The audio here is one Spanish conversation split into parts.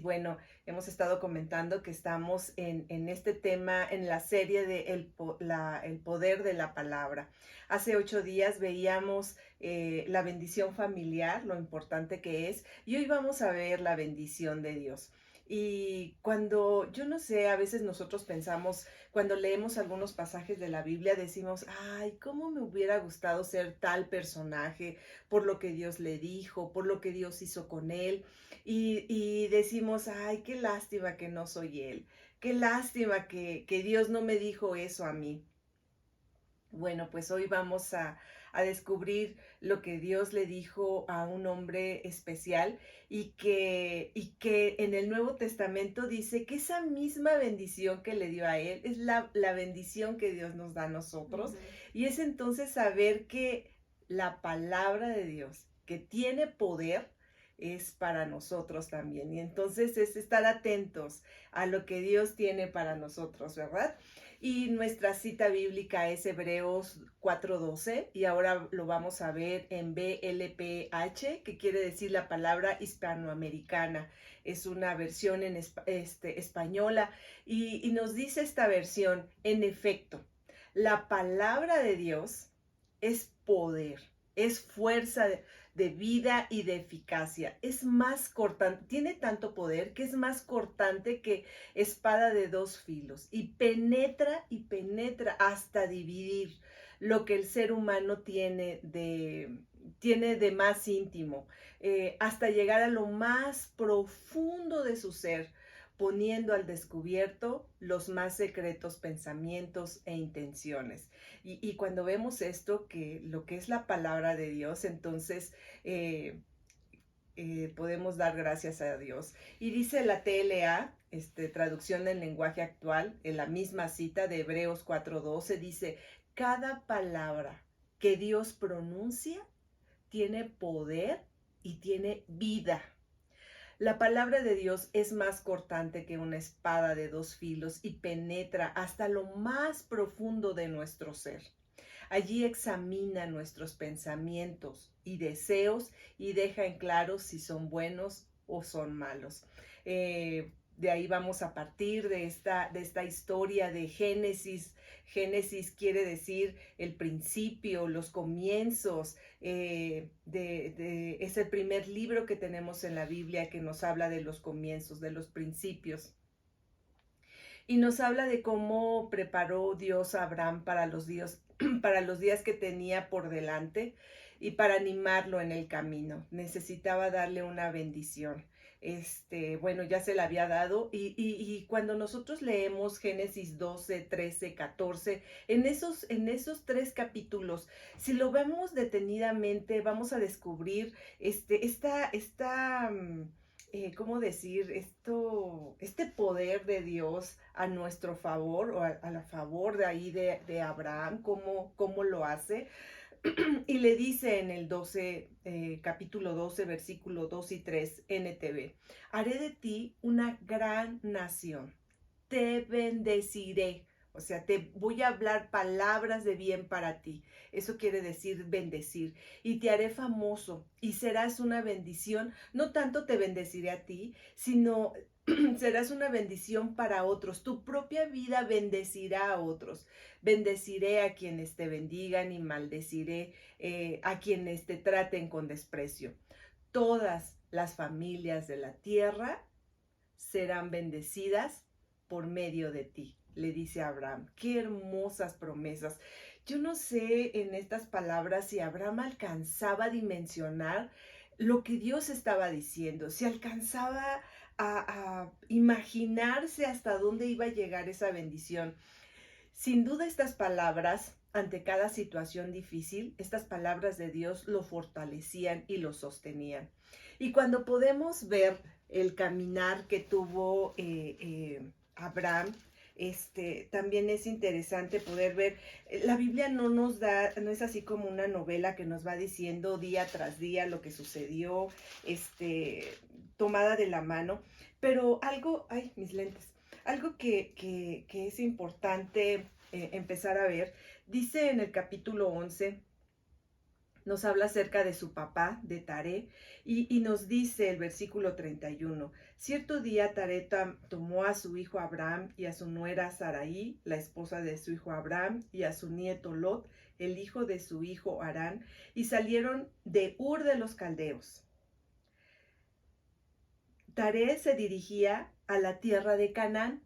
Bueno, hemos estado comentando que estamos en este tema, en la serie de el poder de la palabra. Hace 8 días veíamos la bendición familiar, lo importante que es, y hoy vamos a ver la bendición de Dios. Y cuando, yo no sé, a veces nosotros pensamos, cuando leemos algunos pasajes de la Biblia, decimos, ay, cómo me hubiera gustado ser tal personaje por lo que Dios le dijo, por lo que Dios hizo con él. Y decimos, ay, qué lástima que no soy él, qué lástima que Dios no me dijo eso a mí. Bueno, pues hoy vamos a descubrir lo que Dios le dijo a un hombre especial y que en el Nuevo Testamento dice que esa misma bendición que le dio a él es la bendición que Dios nos da a nosotros. Ujú. Y es entonces saber que la palabra de Dios, que tiene poder, es para nosotros también. Y entonces es estar atentos a lo que Dios tiene para nosotros, ¿verdad? Y nuestra cita bíblica es Hebreos 4:12 y ahora lo vamos a ver en BLPH, que quiere decir la palabra hispanoamericana. Es una versión en española y nos dice esta versión, en efecto, la palabra de Dios es poder, es fuerza de vida y de eficacia. Es más cortante, tiene tanto poder que es más cortante que espada de dos filos y penetra hasta dividir lo que el ser humano tiene de más íntimo, hasta llegar a lo más profundo de su ser, poniendo al descubierto los más secretos pensamientos e intenciones. Y cuando vemos esto, que lo que es la palabra de Dios, entonces podemos dar gracias a Dios. Y dice la TLA, traducción en lenguaje actual, en la misma cita de Hebreos 4:12, dice, cada palabra que Dios pronuncia tiene poder y tiene vida. La palabra de Dios es más cortante que una espada de dos filos y penetra hasta lo más profundo de nuestro ser. Allí examina nuestros pensamientos y deseos y deja en claro si son buenos o son malos. De ahí vamos a partir de esta historia de Génesis. Génesis quiere decir el principio, los comienzos. Es el primer libro que tenemos en la Biblia que nos habla de los comienzos, de los principios. Y nos habla de cómo preparó Dios a Abraham para los días, para los días que tenía por delante y para animarlo en el camino. Necesitaba darle una bendición. Bueno, ya se la había dado y cuando nosotros leemos Génesis 12, 13, 14, en esos 3 capítulos, si lo vemos detenidamente, vamos a descubrir ¿cómo decir esto? Este poder de Dios a nuestro favor o a la favor de ahí de Abraham, cómo lo hace. Y le dice en el capítulo 12, versículo 2 y 3, NTV, haré de ti una gran nación, te bendeciré. O sea, te voy a hablar palabras de bien para ti. Eso quiere decir bendecir. Y te haré famoso y serás una bendición. No tanto te bendeciré a ti, sino serás una bendición para otros. Tu propia vida bendecirá a otros. Bendeciré a quienes te bendigan y maldeciré a quienes te traten con desprecio. Todas las familias de la tierra serán bendecidas por medio de ti, le dice Abraham. Qué hermosas promesas. Yo no sé en estas palabras si Abraham alcanzaba a dimensionar lo que Dios estaba diciendo, si alcanzaba a imaginarse hasta dónde iba a llegar esa bendición. Sin duda estas palabras, ante cada situación difícil, estas palabras de Dios lo fortalecían y lo sostenían. Y cuando podemos ver el caminar que tuvo Abraham, también es interesante poder ver, la Biblia no nos da, no es así como una novela que nos va diciendo día tras día lo que sucedió, tomada de la mano, pero algo, ay, mis lentes, algo que es importante empezar a ver, dice en el capítulo 11, nos habla acerca de su papá, de Taré, y nos dice el versículo 31, cierto día Taré tomó a su hijo Abraham y a su nuera Sarai, la esposa de su hijo Abraham, y a su nieto Lot, el hijo de su hijo Harán, y salieron de Ur de los Caldeos. Taré se dirigía a la tierra de Canaán,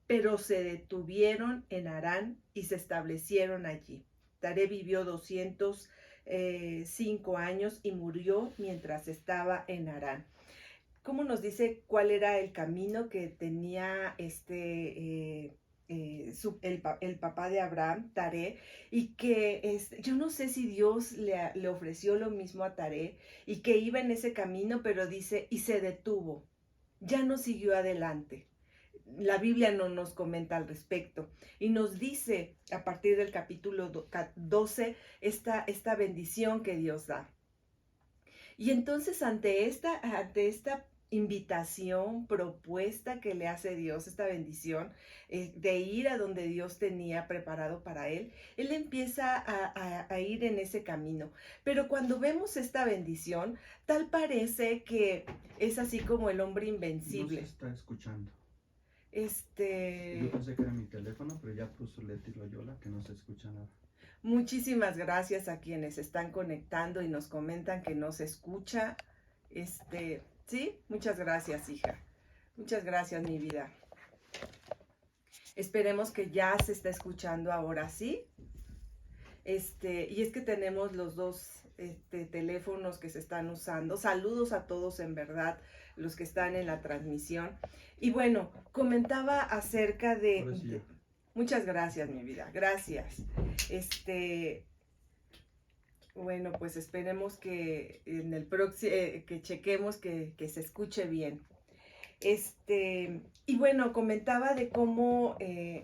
pero se detuvieron en Harán y se establecieron allí. Taré vivió 205 años y murió mientras estaba en Harán. ¿Cómo nos dice cuál era el camino que tenía el papá de Abraham, Taré? Y que yo no sé si Dios le ofreció lo mismo a Taré y que iba en ese camino, pero dice, y se detuvo, ya no siguió adelante. La Biblia no nos comenta al respecto y nos dice a partir del capítulo 12 esta bendición que Dios da. Y entonces ante esta invitación, propuesta que le hace Dios, esta bendición de ir a donde Dios tenía preparado para él empieza a ir en ese camino. Pero cuando vemos esta bendición, tal parece que es así como el hombre invencible. No se está escuchando. Yo pensé que era mi teléfono, pero ya puso Leti Loyola que no se escucha nada. Muchísimas gracias a quienes están conectando y nos comentan que no se escucha. Sí, muchas gracias, hija. Muchas gracias, mi vida. Esperemos que ya se está escuchando ahora, ¿sí? Y es que tenemos los dos teléfonos que se están usando. Saludos a todos, en verdad, los que están en la transmisión. Y bueno, comentaba acerca de muchas gracias, mi vida. Gracias. Bueno, pues esperemos que en el próximo, que chequemos que se escuche bien. Y bueno, comentaba de cómo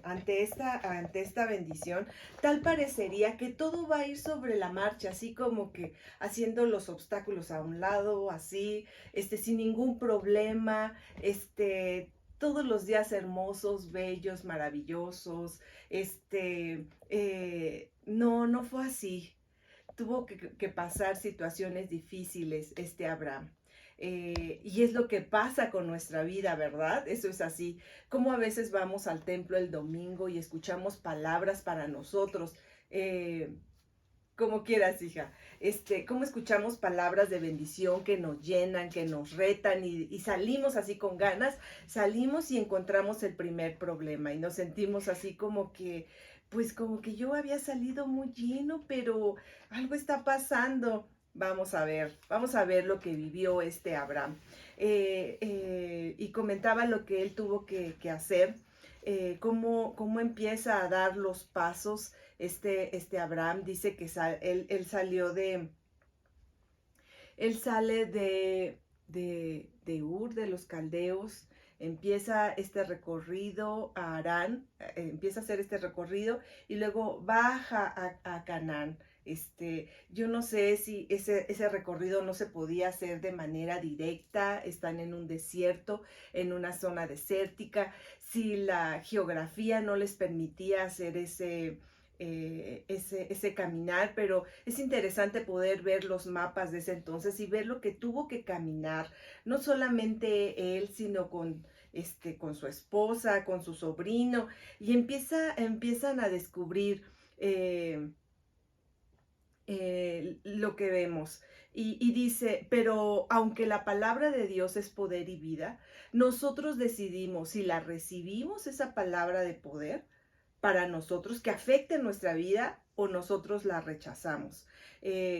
ante esta bendición, tal parecería que todo va a ir sobre la marcha, así como que haciendo los obstáculos a un lado, así, sin ningún problema, todos los días hermosos, bellos, maravillosos, no fue así. Tuvo que pasar situaciones difíciles, Abraham. Y es lo que pasa con nuestra vida, ¿verdad? Eso es así. Como a veces vamos al templo el domingo y escuchamos palabras para nosotros. Como quieras, hija. Como escuchamos palabras de bendición que nos llenan, que nos retan y salimos así con ganas, salimos y encontramos el primer problema y nos sentimos así como que, pues como que yo había salido muy lleno, pero algo está pasando. Vamos a ver lo que vivió Abraham. Y comentaba lo que él tuvo que hacer, cómo empieza a dar los pasos. Abraham dice que él sale de Ur, de los Caldeos, empieza este recorrido a Harán, empieza a hacer este recorrido y luego baja a Canaán. Yo no sé si ese recorrido no se podía hacer de manera directa, están en un desierto, en una zona desértica, si la geografía no les permitía hacer ese caminar, pero es interesante poder ver los mapas de ese entonces y ver lo que tuvo que caminar, no solamente él, sino con su esposa, con su sobrino, y empiezan a descubrir lo que vemos. Y dice, pero aunque la palabra de Dios es poder y vida, nosotros decidimos si la recibimos, esa palabra de poder, para nosotros, que afecte nuestra vida, o nosotros la rechazamos.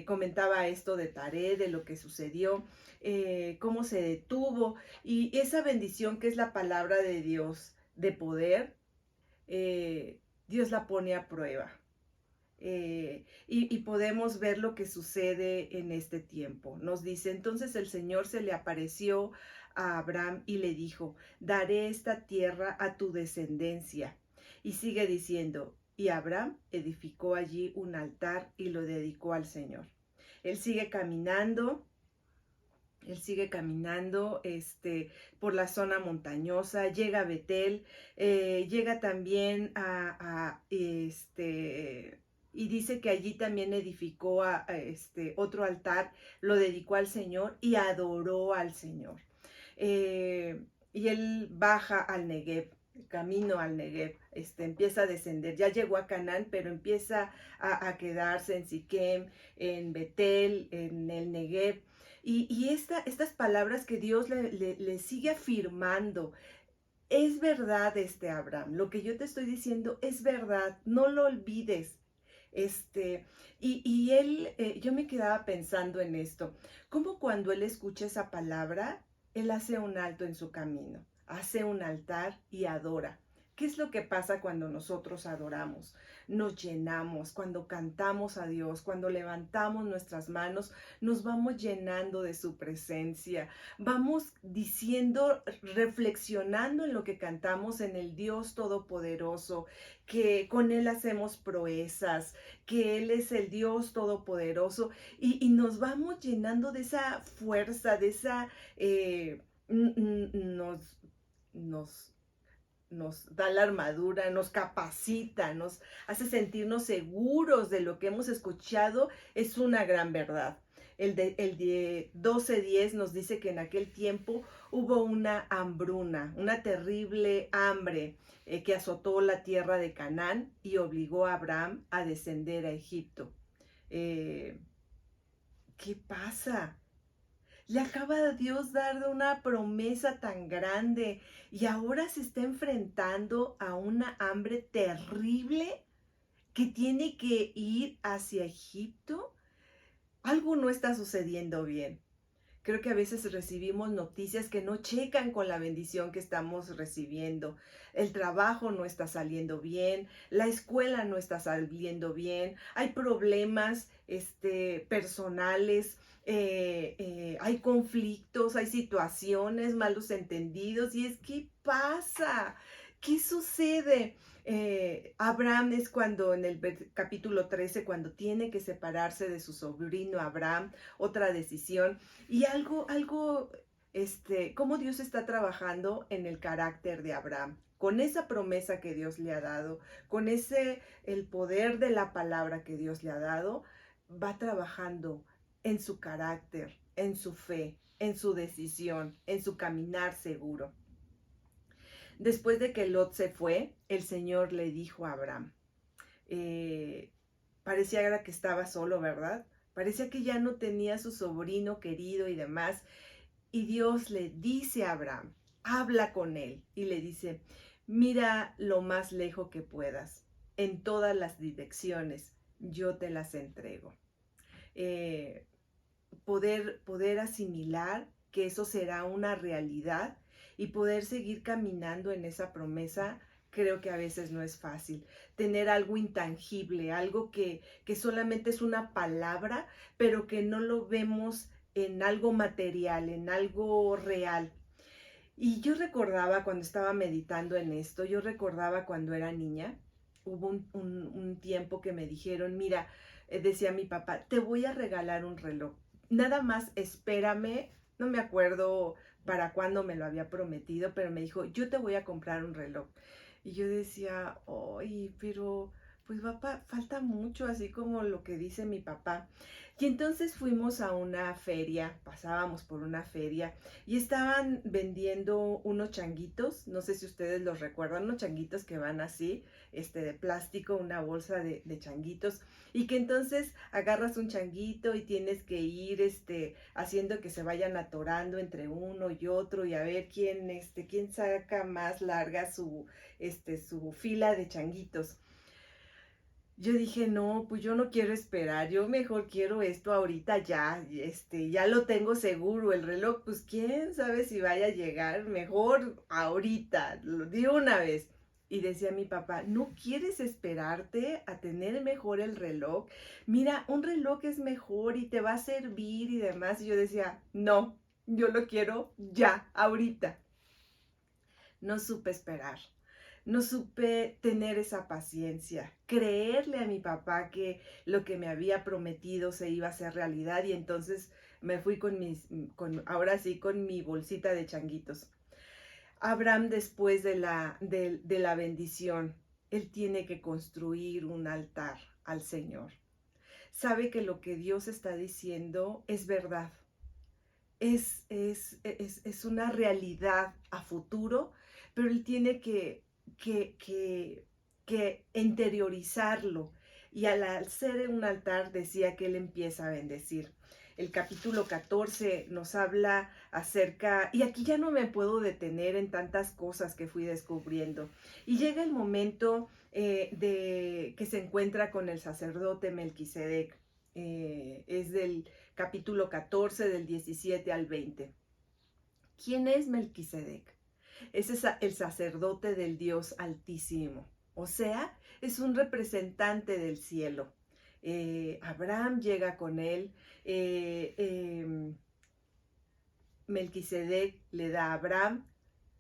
Comentaba esto de Taré, de lo que sucedió, cómo se detuvo, y esa bendición que es la palabra de Dios, de poder, Dios la pone a prueba. Y podemos ver lo que sucede en este tiempo. Nos dice, entonces el Señor se le apareció a Abraham y le dijo, daré esta tierra a tu descendencia. Y sigue diciendo, y Abraham edificó allí un altar y lo dedicó al Señor. Él sigue caminando por la zona montañosa, llega a Betel, llega también a y dice que allí también edificó otro altar, lo dedicó al Señor y adoró al Señor. Y él baja al Negev, camino al Negev, empieza a descender, ya llegó a Canaán, pero empieza a quedarse en Siquem, en Betel, en el Negev, y estas palabras que Dios le sigue afirmando. Es verdad, Abraham, lo que yo te estoy diciendo es verdad, no lo olvides. Y él, yo me quedaba pensando en esto, como cuando él escucha esa palabra, él hace un alto en su camino, hace un altar y adora. ¿Qué es lo que pasa cuando nosotros adoramos? Nos llenamos, cuando cantamos a Dios, cuando levantamos nuestras manos, nos vamos llenando de su presencia, vamos diciendo, reflexionando en lo que cantamos en el Dios Todopoderoso, que con Él hacemos proezas, que Él es el Dios Todopoderoso, y nos vamos llenando de esa fuerza, de esa, nos nos da la armadura, nos capacita, nos hace sentirnos seguros de lo que hemos escuchado, es una gran verdad. El de 12:10 nos dice que en aquel tiempo hubo una hambruna, una terrible hambre que azotó la tierra de Canaán y obligó a Abraham a descender a Egipto. Eh, ¿Qué pasa? Le acaba a Dios dar una promesa tan grande y ahora se está enfrentando a una hambre terrible que tiene que ir hacia Egipto. Algo no está sucediendo bien. Creo que a veces recibimos noticias que no checan con la bendición que estamos recibiendo. El trabajo no está saliendo bien, la escuela no está saliendo bien, hay problemas personales, hay conflictos, hay situaciones, malos entendidos. Y es, ¿qué pasa? ¿Qué sucede? Abraham es cuando en el capítulo 13, cuando tiene que separarse de su sobrino Abraham, otra decisión. Y cómo Dios está trabajando en el carácter de Abraham, con esa promesa que Dios le ha dado, con el poder de la palabra que Dios le ha dado, va trabajando en su carácter, en su fe, en su decisión, en su caminar seguro. Después de que Lot se fue, el Señor le dijo a Abraham, parecía que estaba solo, ¿verdad? Parecía que ya no tenía a su sobrino querido y demás. Y Dios le dice a Abraham, habla con él y le dice, mira lo más lejos que puedas, en todas las direcciones, yo te las entrego. Poder asimilar que eso será una realidad y poder seguir caminando en esa promesa, creo que a veces no es fácil. Tener algo intangible, algo que solamente es una palabra, pero que no lo vemos en algo material, en algo real. Y yo recordaba cuando estaba meditando en esto, yo recordaba cuando era niña, hubo un tiempo que me dijeron, mira, decía mi papá, te voy a regalar un reloj. Nada más espérame, no me acuerdo para cuándo me lo había prometido, pero me dijo, yo te voy a comprar un reloj. Y yo decía, ay, pero pues papá, falta mucho, así como lo que dice mi papá. Y entonces fuimos a una feria, pasábamos por una feria y estaban vendiendo unos changuitos, no sé si ustedes los recuerdan, unos changuitos que van así, de plástico, una bolsa de changuitos, y que entonces agarras un changuito y tienes que ir, haciendo que se vayan atorando entre uno y otro y a ver quién saca más larga su fila de changuitos. Yo dije, no, pues yo no quiero esperar, yo mejor quiero esto ahorita ya, ya lo tengo seguro, el reloj, pues quién sabe si vaya a llegar, mejor ahorita, de una vez. Y decía mi papá, ¿no quieres esperarte a tener mejor el reloj? Mira, un reloj es mejor y te va a servir y demás. Y yo decía, no, yo lo quiero ya, ahorita. No supe esperar. No supe tener esa paciencia, creerle a mi papá que lo que me había prometido se iba a hacer realidad, y entonces me fui ahora sí, con mi bolsita de changuitos. Abraham, después de la bendición, él tiene que construir un altar, al Señor. Sabe que lo que Dios está diciendo es verdad. Es una realidad a futuro, pero él tiene que, que, que interiorizarlo. Y al hacer un altar decía que él empieza a bendecir. El capítulo 14 nos habla acerca, y aquí ya no me puedo detener en tantas cosas que fui descubriendo. Y llega el momento de que se encuentra con el sacerdote Melquisedec. Es del capítulo 14 del 17 al 20. ¿Quién es Melquisedec? Es el sacerdote del Dios Altísimo, o sea, es un representante del cielo. Abraham llega con él, Melquisedec le da a Abraham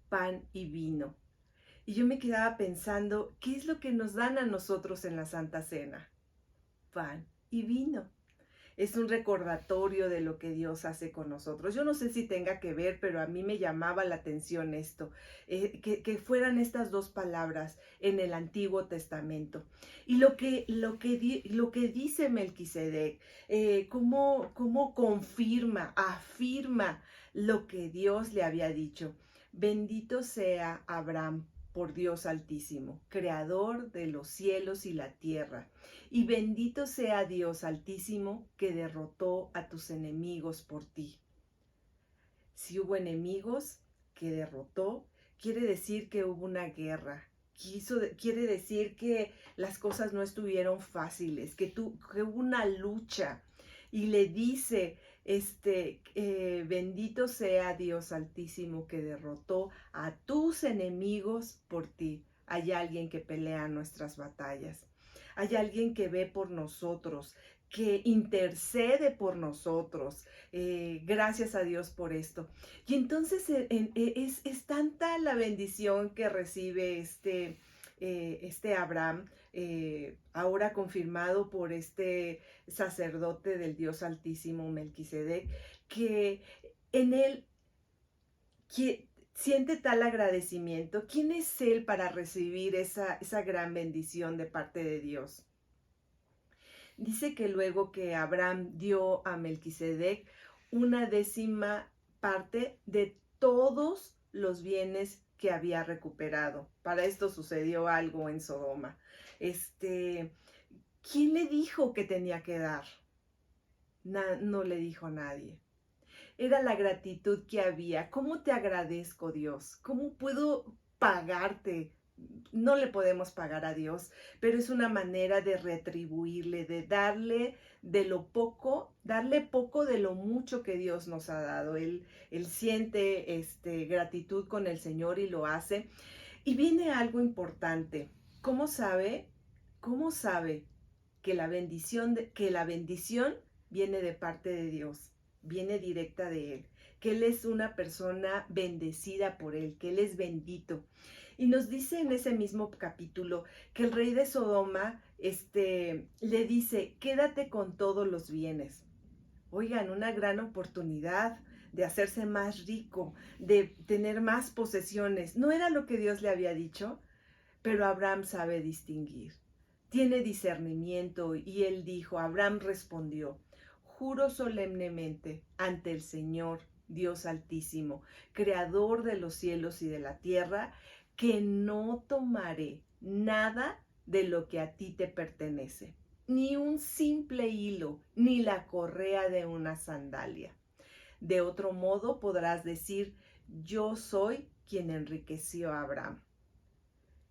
pan y vino. Y yo me quedaba pensando, ¿qué es lo que nos dan a nosotros en la Santa Cena? Pan y vino. Es un recordatorio de lo que Dios hace con nosotros. Yo no sé si tenga que ver, pero a mí me llamaba la atención esto, que fueran estas dos palabras en el Antiguo Testamento. Y lo que dice Melquisedec, cómo confirma, afirma lo que Dios le había dicho. Bendito sea Abraham por Dios Altísimo, creador de los cielos y la tierra. Y bendito sea Dios Altísimo que derrotó a tus enemigos por ti. Si hubo enemigos que derrotó, quiere decir que hubo una guerra. Quiere decir que las cosas no estuvieron fáciles, que hubo una lucha. Y le dice, bendito sea Dios Altísimo que derrotó a tus enemigos por ti. Hay alguien que pelea nuestras batallas. Hay alguien que ve por nosotros, que intercede por nosotros. Gracias a Dios por esto. Y entonces es tanta la bendición que recibe este Abraham, ahora confirmado por este sacerdote del Dios Altísimo, Melquisedec, que en él siente tal agradecimiento. ¿Quién es él para recibir esa gran bendición de parte de Dios? Dice que luego que Abraham dio a Melquisedec una 10ª parte de todos los bienes que había recuperado. Para esto sucedió algo en Sodoma. ¿Quién le dijo que tenía que dar? No le dijo nadie. Era la gratitud que había. ¿Cómo te agradezco, Dios? ¿Cómo puedo pagarte? No le podemos pagar a Dios, pero es una manera de retribuirle, de darle de lo poco, darle poco de lo mucho que Dios nos ha dado. Él siente gratitud con el Señor y lo hace. Y viene algo importante. ¿Cómo sabe? ¿Cómo sabe que la bendición viene de parte de Dios? Viene directa de Él, que Él es una persona bendecida por Él, que Él es bendito. Y nos dice en ese mismo capítulo que el rey de Sodoma le dice, quédate con todos los bienes. Oigan, una gran oportunidad de hacerse más rico, de tener más posesiones. ¿No era lo que Dios le había dicho? Pero Abraham sabe distinguir. Tiene discernimiento y él dijo, Abraham respondió, juro solemnemente ante el Señor, Dios Altísimo, creador de los cielos y de la tierra, que no tomaré nada de lo que a ti te pertenece, ni un simple hilo, ni la correa de una sandalia. De otro modo podrás decir, yo soy quien enriqueció a Abraham.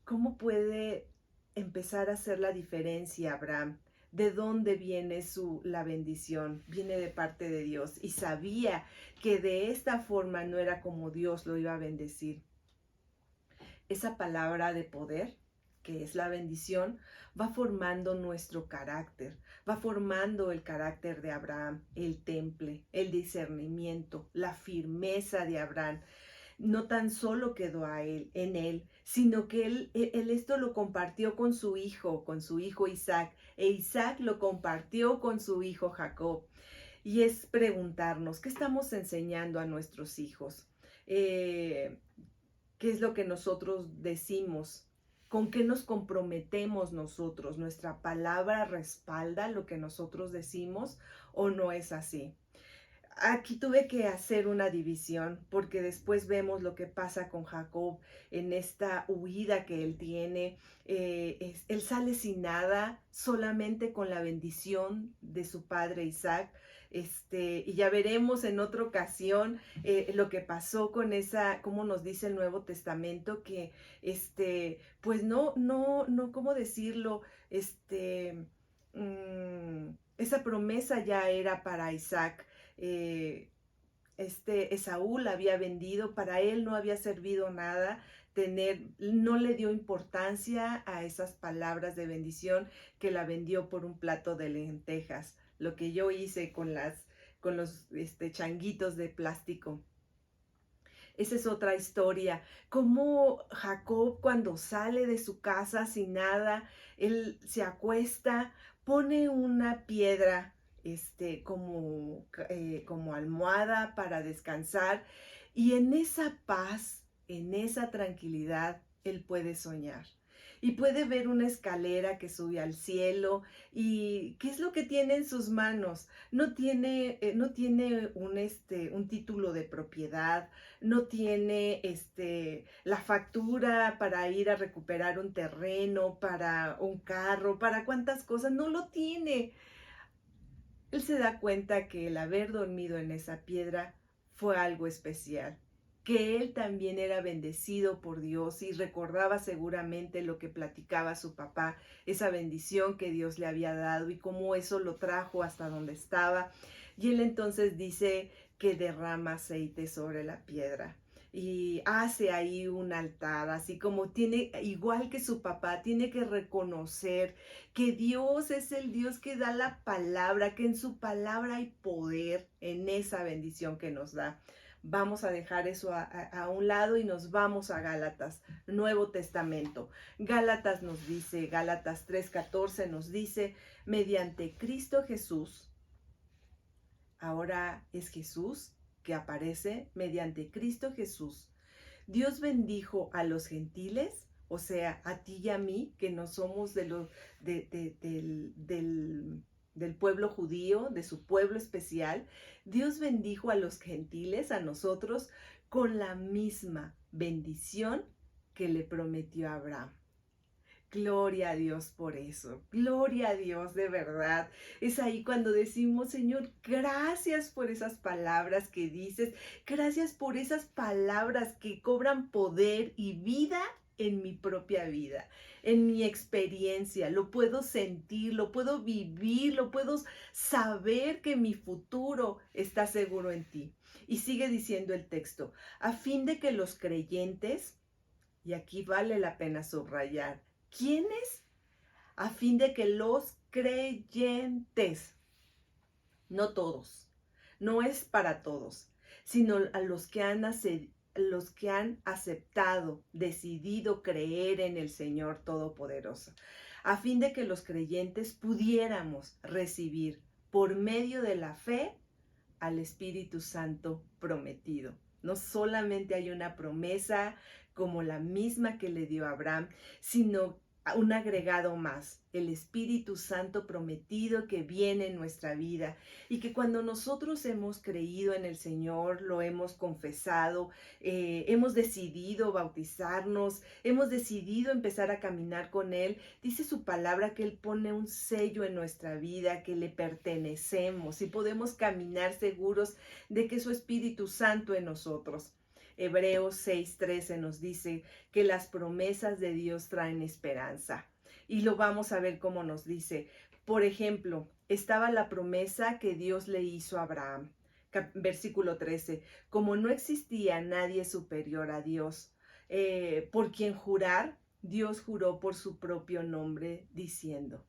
¿Cómo puede empezar a hacer la diferencia Abraham? ¿De dónde viene la bendición? Viene de parte de Dios. Y sabía que de esta forma no era como Dios lo iba a bendecir. Esa palabra de poder, que es la bendición, va formando nuestro carácter, va formando el carácter de Abraham, el temple, el discernimiento, la firmeza de Abraham. No tan solo quedó en él, sino que él esto lo compartió con su hijo Isaac, e Isaac lo compartió con su hijo Jacob. Y es preguntarnos, ¿qué estamos enseñando a nuestros hijos? ¿Qué es lo que nosotros decimos? con qué nos comprometemos nosotros. ¿Nuestra palabra respalda lo que nosotros decimos o no es así? Aquí tuve que hacer una división porque después vemos lo que pasa con Jacob en esta huida que él tiene. Él sale sin nada, solamente con la bendición de su padre Isaac. Y ya veremos en otra ocasión lo que pasó con esa, como nos dice el Nuevo Testamento, que pues no, ¿cómo decirlo? Esa promesa ya era para Isaac. eh, Esaú la había vendido, para él no había servido nada no le dio importancia a esas palabras de bendición que la vendió por un plato de lentejas, lo que yo hice con los changuitos de plástico. Esa es otra historia. Como Jacob cuando sale de su casa sin nada, él se acuesta, pone una piedra como almohada para descansar y en esa paz, en esa tranquilidad, él puede soñar. Y puede ver una escalera que sube al cielo. ¿Y qué es lo que tiene en sus manos? No tiene un título de propiedad, no tiene la factura para ir a recuperar un terreno, para un carro, para cuántas cosas, no lo tiene. Él se da cuenta que el haber dormido en esa piedra fue algo especial, que él también era bendecido por Dios y recordaba seguramente lo que platicaba su papá, esa bendición que Dios le había dado y cómo eso lo trajo hasta donde estaba. Y él entonces dice que derrama aceite sobre la piedra y hace ahí un altar, así como tiene, igual que su papá, tiene que reconocer que Dios es el Dios que da la palabra, que en su palabra hay poder en esa bendición que nos da. Vamos a dejar eso a un lado y nos vamos a Gálatas, Nuevo Testamento. Gálatas 3:14 nos dice, mediante Cristo Jesús, ahora es Jesús que aparece mediante Cristo Jesús. Dios bendijo a los gentiles, o sea, a ti y a mí, que no somos del pueblo judío, de su pueblo especial. Dios bendijo a los gentiles, a nosotros, con la misma bendición que le prometió a Abraham. Gloria a Dios por eso, gloria a Dios de verdad. Es ahí cuando decimos, Señor, gracias por esas palabras que dices, gracias por esas palabras que cobran poder y vida en mi propia vida, en mi experiencia. Lo puedo sentir, lo puedo vivir, lo puedo saber que mi futuro está seguro en ti. Y sigue diciendo el texto, a fin de que los creyentes, y aquí vale la pena subrayar, ¿quiénes? A fin de que los creyentes, no todos, no es para todos, sino a los que han aceptado, decidido creer en el Señor Todopoderoso, a fin de que los creyentes pudiéramos recibir por medio de la fe al Espíritu Santo prometido. No solamente hay una promesa como la misma que le dio a Abraham, sino un agregado más, el Espíritu Santo prometido que viene en nuestra vida y que cuando nosotros hemos creído en el Señor, lo hemos confesado, hemos decidido bautizarnos, hemos decidido empezar a caminar con Él, dice su palabra que Él pone un sello en nuestra vida, que le pertenecemos y podemos caminar seguros de que es su Espíritu Santo en nosotros. Hebreos 6:13 nos dice que las promesas de Dios traen esperanza. Y lo vamos a ver cómo nos dice. Por ejemplo, estaba la promesa que Dios le hizo a Abraham. Versículo 13. Como no existía nadie superior a Dios, por quien jurar, Dios juró por su propio nombre diciendo.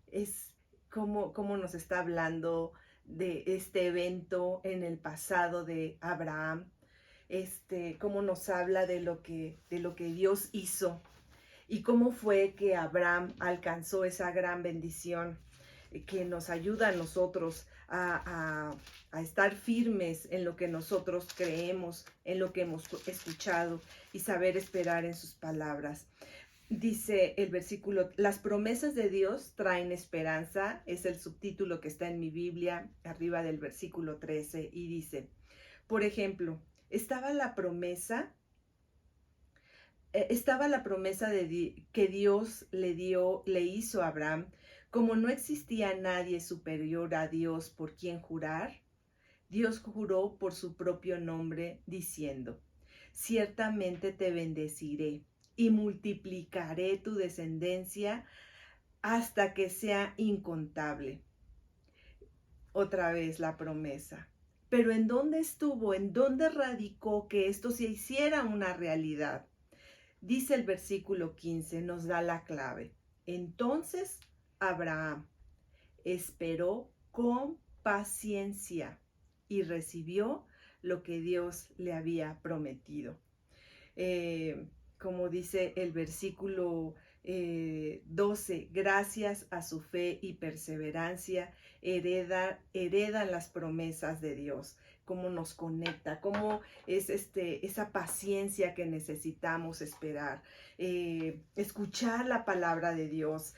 Es como nos está hablando de este evento en el pasado de Abraham, cómo nos habla de lo que Dios hizo y cómo fue que Abraham alcanzó esa gran bendición que nos ayuda a nosotros a estar firmes en lo que nosotros creemos, en lo que hemos escuchado y saber esperar en sus palabras. Dice el versículo, las promesas de Dios traen esperanza, es el subtítulo que está en mi Biblia, arriba del versículo 13, y dice, por ejemplo, estaba la promesa que Dios le hizo a Abraham. Como no existía nadie superior a Dios por quien jurar, Dios juró por su propio nombre, diciendo, ciertamente te bendeciré y multiplicaré tu descendencia hasta que sea incontable. Otra vez la promesa. Pero ¿en dónde estuvo? ¿En dónde radicó que esto se hiciera una realidad? Dice el versículo 15, nos da la clave. Entonces Abraham esperó con paciencia y recibió lo que Dios le había prometido. Como dice el versículo 12, gracias a su fe y perseverancia heredan las promesas de Dios. Cómo nos conecta, cómo es esa paciencia que necesitamos esperar, escuchar la palabra de Dios,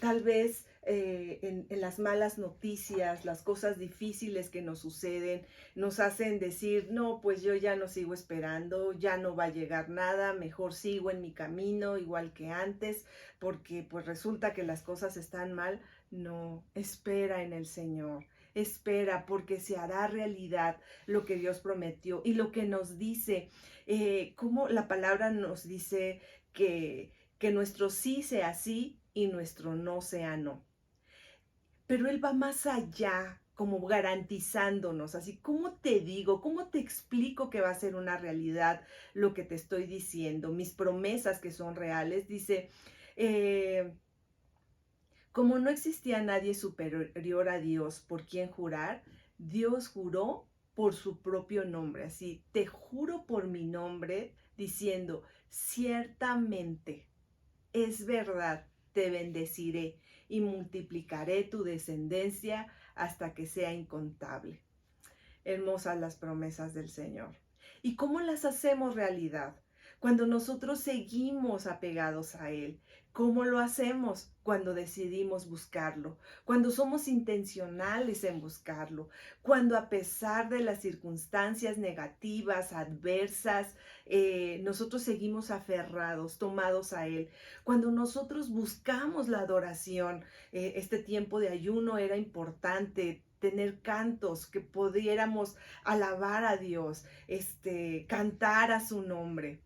tal vez en las malas noticias, las cosas difíciles que nos suceden, nos hacen decir, no, pues yo ya no sigo esperando, ya no va a llegar nada, mejor sigo en mi camino igual que antes, porque pues resulta que las cosas están mal. No, espera en el Señor. Espera, porque se hará realidad lo que Dios prometió y lo que nos dice, como la palabra nos dice que nuestro sí sea sí y nuestro no sea no. Pero Él va más allá, como garantizándonos, así, ¿cómo te digo, cómo te explico que va a ser una realidad lo que te estoy diciendo? Mis promesas que son reales, dice, como no existía nadie superior a Dios por quien jurar, Dios juró por su propio nombre, así, te juro por mi nombre, diciendo, ciertamente, es verdad, te bendeciré y multiplicaré tu descendencia hasta que sea incontable. Hermosas las promesas del Señor. ¿Y cómo las hacemos realidad? Cuando nosotros seguimos apegados a Él. ¿Cómo lo hacemos? Cuando decidimos buscarlo, cuando somos intencionales en buscarlo, cuando a pesar de las circunstancias negativas, adversas, nosotros seguimos aferrados, tomados a Él. Cuando nosotros buscamos la adoración, este tiempo de ayuno era importante, tener cantos que pudiéramos alabar a Dios, cantar a su nombre.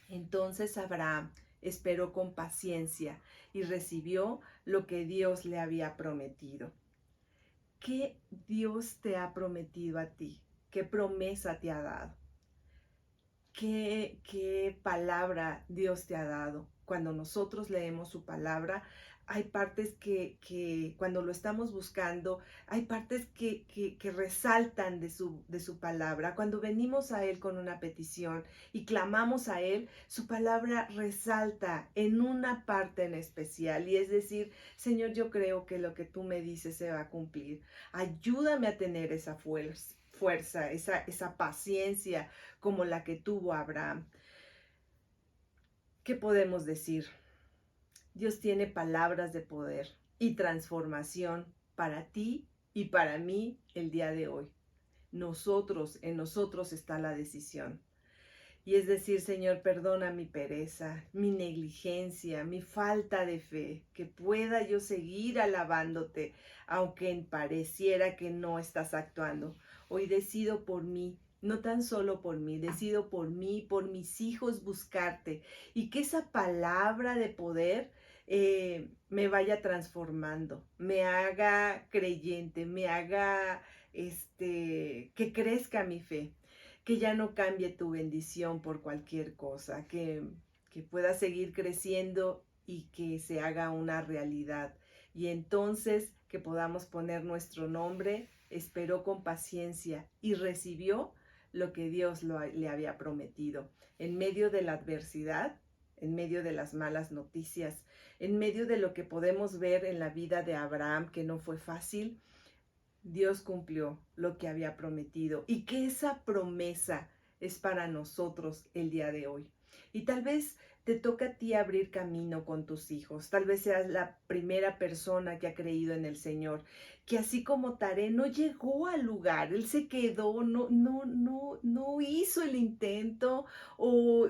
Entonces Abraham esperó con paciencia y recibió lo que Dios le había prometido. ¿Qué Dios te ha prometido a ti? ¿Qué promesa te ha dado? ¿Qué palabra Dios te ha dado? Cuando nosotros leemos su palabra, hay partes que cuando lo estamos buscando, hay partes que resaltan de su palabra. Cuando venimos a Él con una petición y clamamos a Él, su palabra resalta en una parte en especial. Y es decir, Señor, yo creo que lo que tú me dices se va a cumplir. Ayúdame a tener esa fuerza, esa paciencia como la que tuvo Abraham. ¿Qué podemos decir? Dios tiene palabras de poder y transformación para ti y para mí el día de hoy. En nosotros está la decisión. Y es decir, Señor, perdona mi pereza, mi negligencia, mi falta de fe, que pueda yo seguir alabándote, aunque pareciera que no estás actuando. Hoy decido por mí, no tan solo por mí, decido por mí, por mis hijos buscarte, y que esa palabra de poder me vaya transformando, me haga creyente, me haga que crezca mi fe, que ya no cambie tu bendición por cualquier cosa, que pueda seguir creciendo y que se haga una realidad. Y entonces que podamos poner nuestro nombre, esperó con paciencia y recibió lo que Dios le había prometido. En medio de la adversidad, en medio de las malas noticias, en medio de lo que podemos ver en la vida de Abraham, que no fue fácil. Dios cumplió lo que había prometido y que esa promesa es para nosotros el día de hoy. Y tal vez te toca a ti abrir camino con tus hijos. Tal vez seas la primera persona que ha creído en el Señor, que así como Taré no llegó al lugar, él se quedó, no hizo el intento o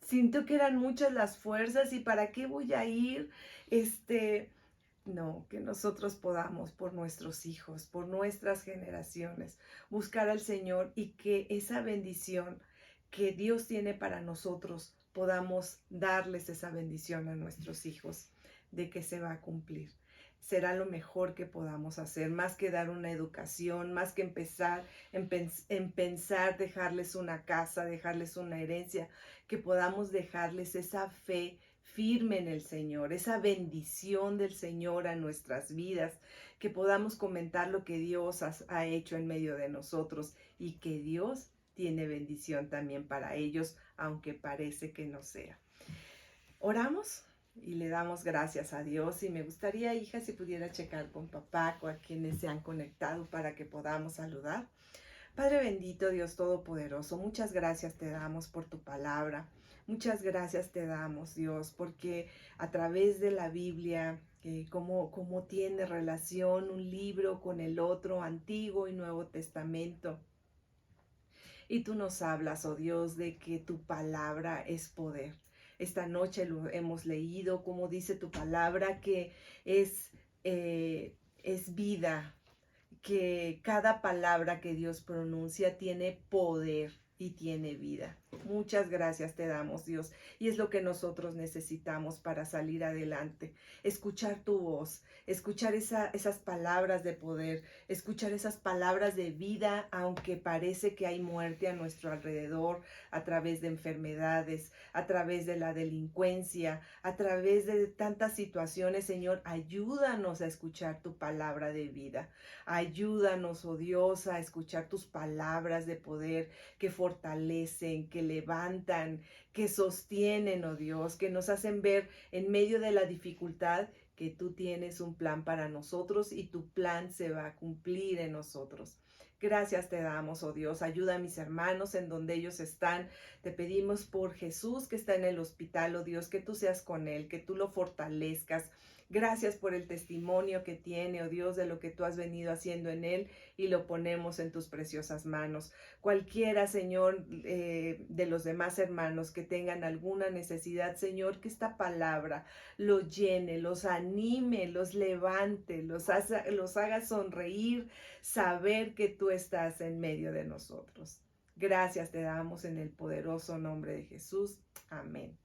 sintió que eran muchas las fuerzas y para qué voy a ir, no, que nosotros podamos por nuestros hijos, por nuestras generaciones, buscar al Señor y que esa bendición que Dios tiene para nosotros, podamos darles esa bendición a nuestros hijos, de que se va a cumplir. Será lo mejor que podamos hacer, más que dar una educación, más que empezar en pensar dejarles una casa, dejarles una herencia, que podamos dejarles esa fe firme en el Señor, esa bendición del Señor a nuestras vidas, que podamos comentar lo que Dios ha hecho en medio de nosotros y que Dios tiene bendición también para ellos, aunque parece que no sea. Oramos y le damos gracias a Dios y me gustaría, hija, si pudiera checar con papá, con quienes se han conectado para que podamos saludar. Padre bendito, Dios Todopoderoso, muchas gracias te damos por tu palabra. Muchas gracias te damos, Dios, porque a través de la Biblia, cómo tiene relación un libro con el otro, Antiguo y Nuevo Testamento. Y tú nos hablas, oh Dios, de que tu palabra es poder. Esta noche lo hemos leído, como dice tu palabra, que es vida, que cada palabra que Dios pronuncia tiene poder y tiene vida. Muchas gracias te damos, Dios. Y es lo que nosotros necesitamos para salir adelante. Escuchar tu voz, escuchar esas palabras de poder, escuchar esas palabras de vida, aunque parece que hay muerte a nuestro alrededor, a través de enfermedades, a través de la delincuencia, a través de tantas situaciones. Señor, ayúdanos a escuchar tu palabra de vida. Ayúdanos, oh Dios, a escuchar tus palabras de poder que fortalecen, que levantan, que sostienen, oh Dios, que nos hacen ver en medio de la dificultad que tú tienes un plan para nosotros y tu plan se va a cumplir en nosotros. Gracias te damos, oh Dios. Ayuda a mis hermanos en donde ellos están. Te pedimos por Jesús que está en el hospital, oh Dios, que tú seas con él, que tú lo fortalezcas. Gracias por el testimonio que tiene, oh Dios, de lo que tú has venido haciendo en él y lo ponemos en tus preciosas manos. Cualquiera, Señor, de los demás hermanos que tengan alguna necesidad, Señor, que esta palabra los llene, los anime, los levante, los haga sonreír, saber que tú estás en medio de nosotros. Gracias te damos en el poderoso nombre de Jesús. Amén.